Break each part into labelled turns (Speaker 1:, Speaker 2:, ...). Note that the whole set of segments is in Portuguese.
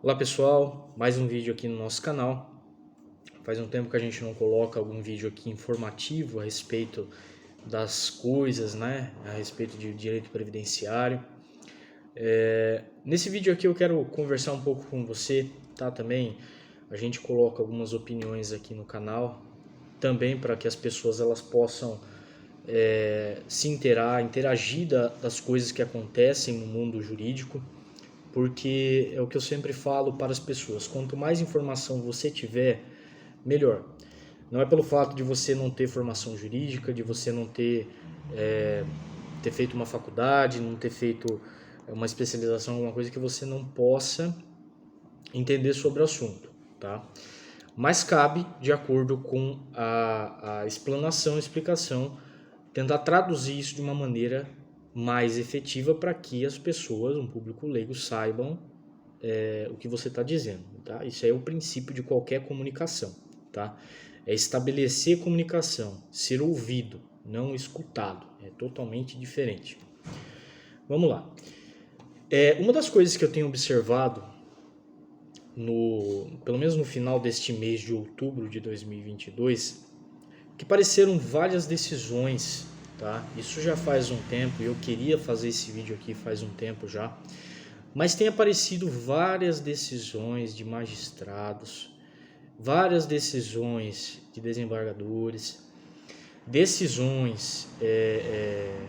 Speaker 1: Olá pessoal, mais um vídeo aqui no nosso canal. Faz um tempo que a gente não coloca algum vídeo aqui informativo a respeito das coisas, né? A respeito de direito previdenciário. Nesse vídeo aqui eu quero conversar um pouco com você, tá? Também a gente coloca algumas opiniões aqui no canal, também para que as pessoas elas possam se interagir das coisas que acontecem no mundo jurídico. Porque é o que eu sempre falo para as pessoas, quanto mais informação você tiver, melhor. Não é pelo fato de você não ter formação jurídica, de você não ter feito uma faculdade, não ter feito uma especialização em alguma coisa que você não possa entender sobre o assunto, tá? Mas cabe, de acordo com a explanação, a explicação, tentar traduzir isso de uma maneira mais efetiva para que as pessoas, um público leigo, saibam o que você está dizendo, tá? Isso é o princípio de qualquer comunicação, tá? É estabelecer comunicação, ser ouvido, não escutado. É totalmente diferente. Vamos lá. Uma das coisas que eu tenho observado, pelo menos no final deste mês de outubro de 2022, que pareceram várias decisões, tá? Isso já faz um tempo e eu queria fazer esse vídeo aqui faz um tempo já. Mas tem aparecido várias decisões de magistrados, várias decisões de desembargadores, decisões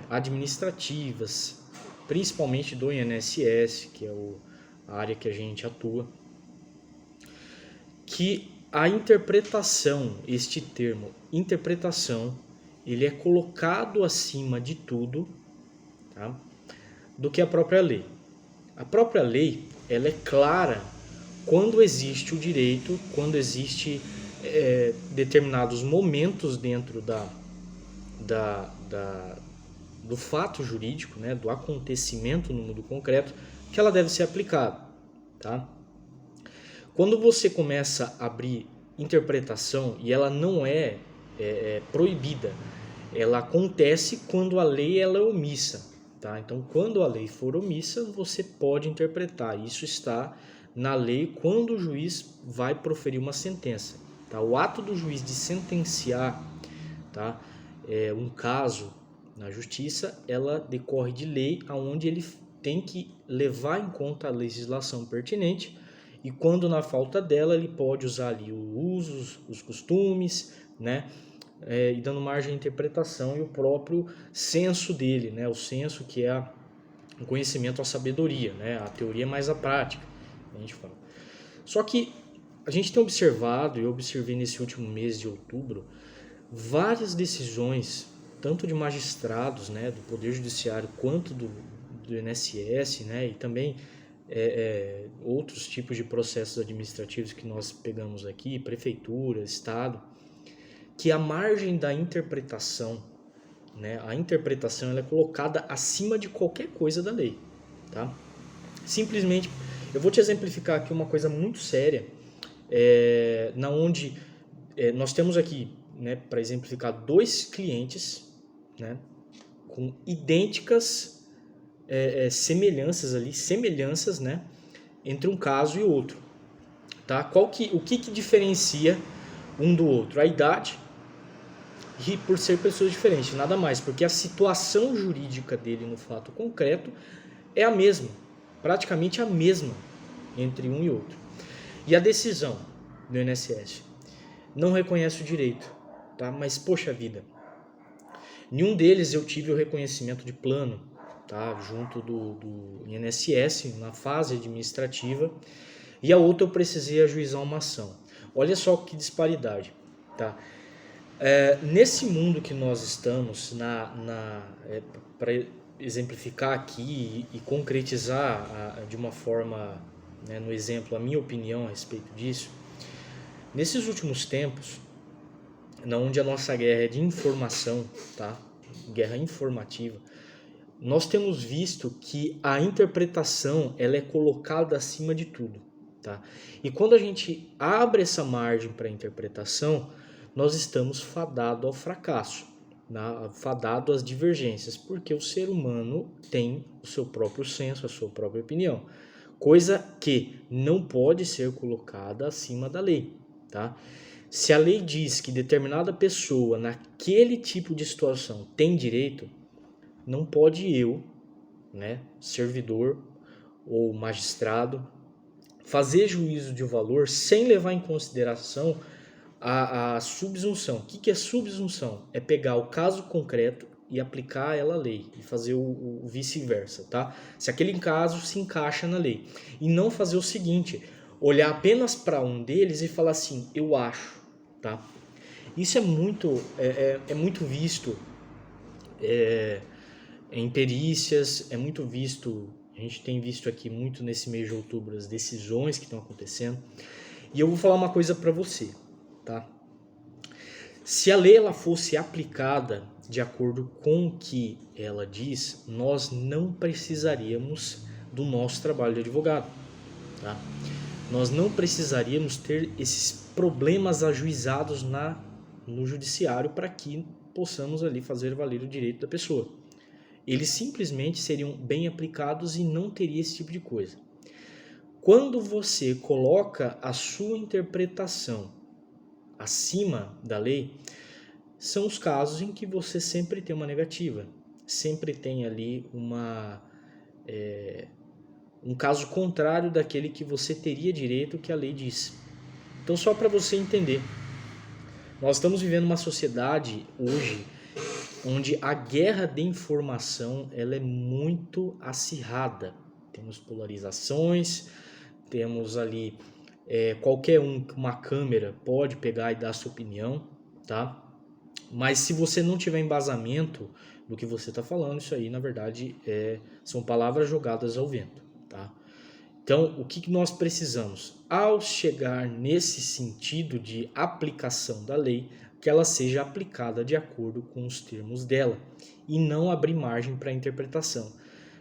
Speaker 1: administrativas, principalmente do INSS, que é a área que a gente atua, que a interpretação, este termo, interpretação, ele é colocado acima de tudo, tá? Do que a própria lei. A própria lei, ela é clara quando existe o direito, quando existe determinados momentos dentro do fato jurídico, né, do acontecimento no mundo concreto, que ela deve ser aplicada, tá? Quando você começa a abrir interpretação e ela não é proibida, ela acontece quando a lei ela é omissa. Tá? Então, quando a lei for omissa, você pode interpretar. Isso está na lei quando o juiz vai proferir uma sentença. Tá? O ato do juiz de sentenciar, tá? Um caso na justiça, ela decorre de lei, onde ele tem que levar em conta a legislação pertinente e quando na falta dela ele pode usar ali os usos, os costumes, né? E dando margem à interpretação e o próprio senso dele, né? O senso que é o conhecimento, a sabedoria, né? A teoria mais a prática, a gente fala. Só que a gente tem observado, e eu observei nesse último mês de outubro, várias decisões, tanto de magistrados, né, do Poder Judiciário, quanto do INSS, né, e também outros tipos de processos administrativos que nós pegamos aqui, prefeitura, estado, que a margem da interpretação, né, a interpretação ela é colocada acima de qualquer coisa da lei, tá? Simplesmente, eu vou te exemplificar aqui uma coisa muito séria, na onde nós temos aqui, né, para exemplificar, dois clientes, né, com idênticas semelhanças, né, entre um caso e outro, tá? O que diferencia um do outro? A idade. E por ser pessoas diferentes, nada mais, porque a situação jurídica dele no fato concreto é a mesma, praticamente a mesma entre um e outro. E a decisão do INSS não reconhece o direito, tá? Mas poxa vida, nenhum deles eu tive o reconhecimento de plano, tá? Junto do INSS na fase administrativa, e a outra eu precisei ajuizar uma ação. Olha só que disparidade, tá? Nesse mundo que nós estamos, para exemplificar aqui e concretizar de uma forma, né, no exemplo, a minha opinião a respeito disso, nesses últimos tempos, onde a nossa guerra é de informação, tá? Guerra informativa, nós temos visto que a interpretação ela é colocada acima de tudo. Tá? E quando a gente abre essa margem para a interpretação, nós estamos fadados ao fracasso, né? Fadados às divergências, porque o ser humano tem o seu próprio senso, a sua própria opinião. coisa que não pode ser colocada acima da lei, tá? Se a lei diz que determinada pessoa naquele tipo de situação tem direito, não pode eu, né, servidor ou magistrado, fazer juízo de valor sem levar em consideração a subsunção. O que é subsunção? É pegar o caso concreto e aplicar ela à lei e fazer o vice-versa, tá? Se aquele caso se encaixa na lei. E não fazer o seguinte, olhar apenas para um deles e falar assim, eu acho, tá? Isso é muito visto em perícias, é muito visto, a gente tem visto aqui muito nesse mês de outubro as decisões que estão acontecendo. E eu vou falar uma coisa para você, tá? Se a lei ela fosse aplicada de acordo com o que ela diz, nós não precisaríamos do nosso trabalho de advogado, tá? Nós não precisaríamos ter esses problemas ajuizados no judiciário para que possamos ali fazer valer o direito da pessoa. Eles simplesmente seriam bem aplicados e não teria esse tipo de coisa. Quando você coloca a sua interpretação acima da lei, são os casos em que você sempre tem uma negativa, sempre tem ali um caso contrário daquele que você teria direito que a lei diz. Então, só para você entender, nós estamos vivendo uma sociedade hoje onde a guerra de informação ela é muito acirrada. Temos polarizações, temos ali qualquer um com uma câmera pode pegar e dar sua opinião, tá? Mas se você não tiver embasamento do que você está falando, isso aí na verdade são palavras jogadas ao vento, tá? Então, o que nós precisamos? Ao chegar nesse sentido de aplicação da lei, que ela seja aplicada de acordo com os termos dela e não abrir margem para interpretação.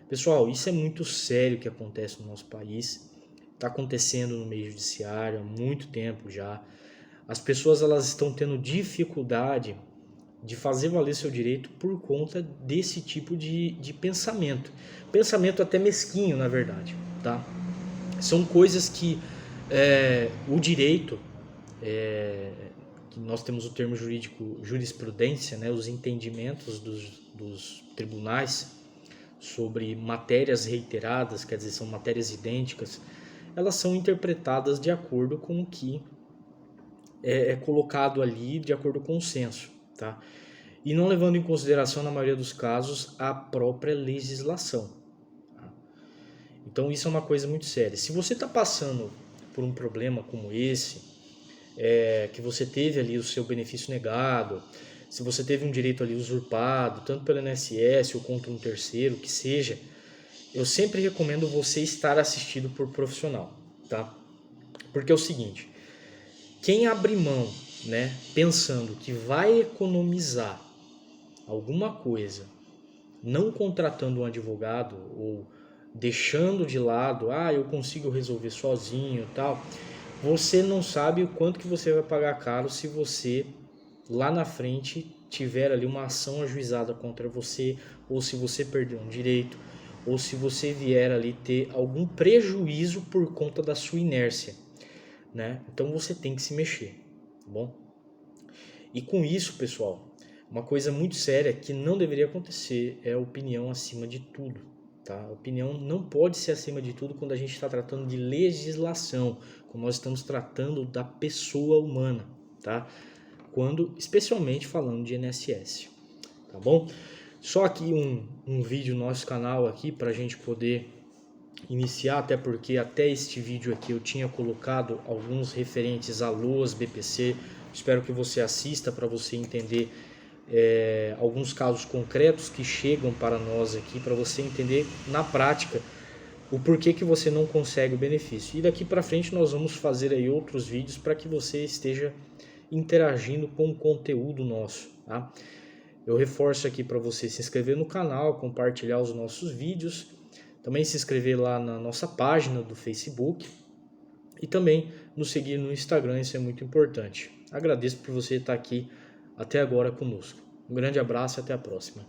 Speaker 1: Pessoal, isso é muito sério que acontece no nosso país, está acontecendo no meio judiciário há muito tempo já. As pessoas elas estão tendo dificuldade de fazer valer seu direito por conta desse tipo de pensamento. Pensamento até mesquinho, na verdade, tá? São coisas que o direito, que nós temos o termo jurídico jurisprudência, né, os entendimentos dos tribunais sobre matérias reiteradas, quer dizer, são matérias idênticas, elas são interpretadas de acordo com o que é colocado ali, de acordo com o senso, tá? E não levando em consideração, na maioria dos casos, a própria legislação. Então isso é uma coisa muito séria. Se você está passando por um problema como esse, que você teve ali o seu benefício negado, se você teve um direito ali usurpado, tanto pelo INSS ou contra um terceiro, que seja, eu sempre recomendo você estar assistido por profissional, tá? Porque é o seguinte, quem abre mão, né, pensando que vai economizar alguma coisa, não contratando um advogado ou deixando de lado, eu consigo resolver sozinho e tal, você não sabe o quanto que você vai pagar caro se você lá na frente tiver ali uma ação ajuizada contra você, ou se você perder um direito, ou se você vier ali ter algum prejuízo por conta da sua inércia, né? Então você tem que se mexer, tá bom? E com isso, pessoal, uma coisa muito séria que não deveria acontecer é a opinião acima de tudo. Tá? A opinião não pode ser acima de tudo quando a gente está tratando de legislação, quando nós estamos tratando da pessoa humana, tá? Quando, especialmente falando de INSS, tá bom? Só aqui um vídeo no nosso canal aqui para a gente poder iniciar, até porque até este vídeo aqui eu tinha colocado alguns referentes a LOAS, BPC, espero que você assista para você entender alguns casos concretos que chegam para nós aqui, para você entender na prática o porquê que você não consegue o benefício. E daqui para frente nós vamos fazer aí outros vídeos para que você esteja interagindo com o conteúdo nosso, tá? Eu reforço aqui para você se inscrever no canal, compartilhar os nossos vídeos, também se inscrever lá na nossa página do Facebook e também nos seguir no Instagram, isso é muito importante. Agradeço por você estar aqui até agora conosco. Um grande abraço e até a próxima.